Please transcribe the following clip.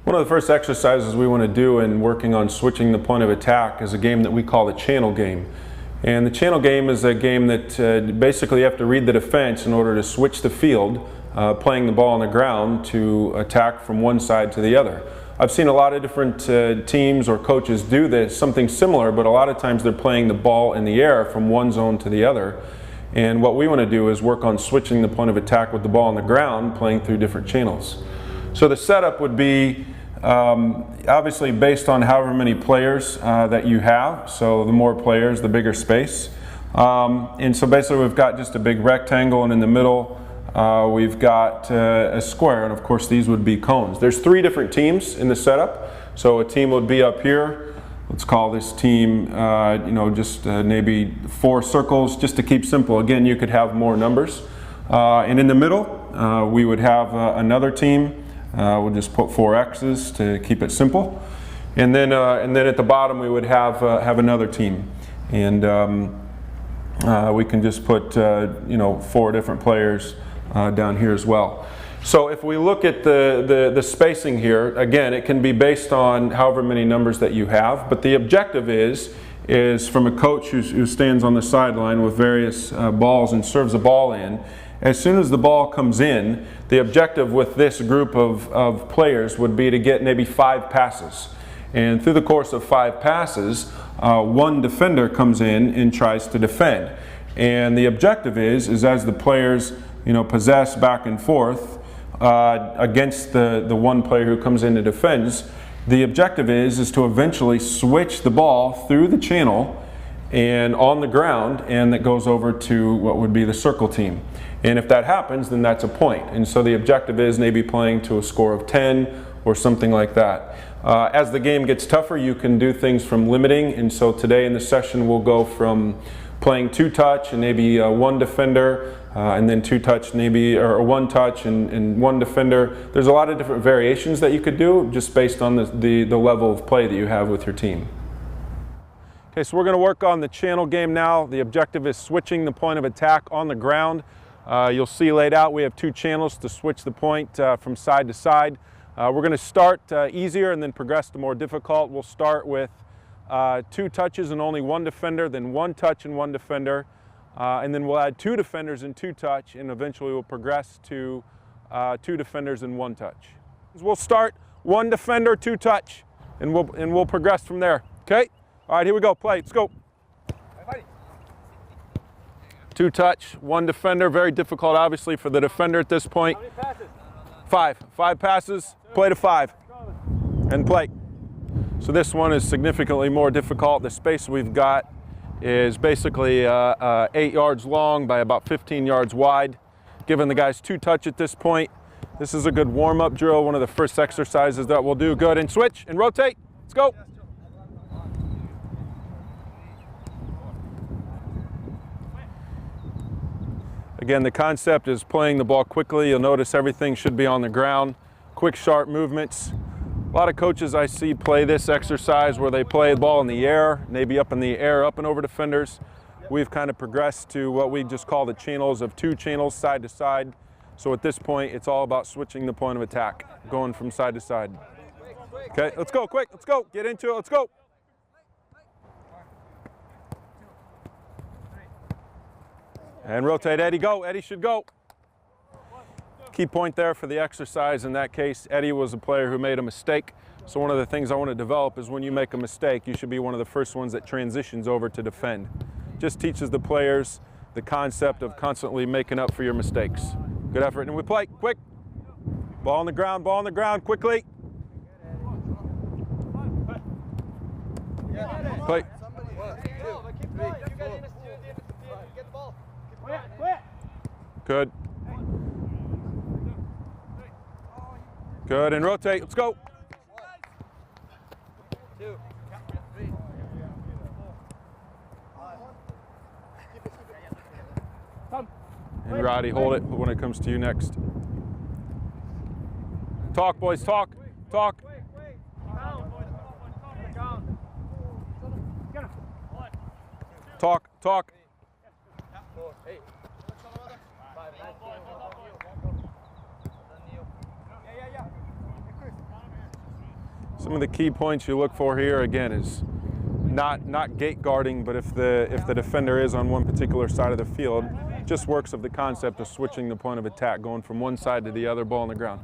One of the first exercises we want to do in working on switching the point of attack is a game that we call the channel game. And the channel game is a game that basically you have to read the defense in order to switch the field, playing the ball on the ground to attack from one side to the other. I've seen a lot of different teams or coaches do this, something similar, but a lot of times they're playing the ball in the air from one zone to the other. And what we want to do is work on switching the point of attack with the ball on the ground, playing through different channels. So the setup would be obviously based on however many players that you have. So the more players, the bigger space. And so basically we've got just a big rectangle, and in the middle we've got a square, and of course these would be cones. There's 3 different teams in the setup. So a team would be up here. Let's call this team, just maybe 4 circles, just to keep simple. Again, you could have more numbers. And in the middle, we would have another team. We'll just put 4 X's to keep it simple. And then at the bottom, we would have another team. And we can just put 4 different players down here as well. So if we look at the spacing here, again, it can be based on however many numbers that you have, but the objective is from a coach who stands on the sideline with various balls and serves a ball in. As soon as the ball comes in, the objective with this group of players would be to get maybe 5 passes. And through the course of 5 passes, one defender comes in and tries to defend. And the objective is as the players possess back and forth against the one player who comes in and defends, the objective is to eventually switch the ball through the channel and on the ground, and that goes over to what would be the circle team. And if that happens, then that's a point. And so the objective is maybe playing to a score of 10 or something like that. As the game gets tougher, you can do things from limiting. And so today in the session, we'll go from playing 2-touch and maybe 1 defender, and then 2-touch maybe, or 1-touch and 1 defender. There's a lot of different variations that you could do just based on the level of play that you have with your team. Okay, so we're going to work on the channel game now. The objective is switching the point of attack on the ground. You'll see laid out we have 2 channels to switch the point from side to side. We're going to start easier and then progress to more difficult. We'll start with 2 touches and only 1 defender, then 1 touch and 1 defender, and then we'll add 2 defenders and 2 touch, and eventually we'll progress to 2 defenders and 1 touch. We'll start 1 defender, 2 touch, and we'll progress from there. Okay? All right, here we go. Play. Let's go. 2 touch, 1 defender. Very difficult, obviously, for the defender at this point. How many passes? 5. 5 passes. Play to 5. And play. So this one is significantly more difficult. The space we've got is basically 8 yards long by about 15 yards wide. Giving the guys 2 touch at this point. This is a good warm-up drill. One of the first exercises that we'll do. Good. And switch and rotate. Let's go. Again, the concept is playing the ball quickly. You'll notice everything should be on the ground. Quick, sharp movements. A lot of coaches I see play this exercise where they play the ball in the air, maybe up in the air, up and over defenders. We've kind of progressed to what we just call the channels of 2 channels side to side. So at this point, it's all about switching the point of attack, going from side to side. Okay, let's go, quick, let's go. Get into it, let's go. And rotate, Eddie, go. Eddie should go. Key point there for the exercise in that case, Eddie was a player who made a mistake. So one of the things I want to develop is when you make a mistake, you should be one of the first ones that transitions over to defend. Just teaches the players the concept of constantly making up for your mistakes. Good effort, and we play, quick. Ball on the ground, quickly. Play. Good. Good, and rotate. Let's go. And Roddy, hold it when it comes to you next. Talk, boys, talk. Talk. Talk, talk. Some of the key points you look for here, again, is not gate guarding, but if the defender is on one particular side of the field, just works of the concept of switching the point of attack, going from one side to the other, ball on the ground.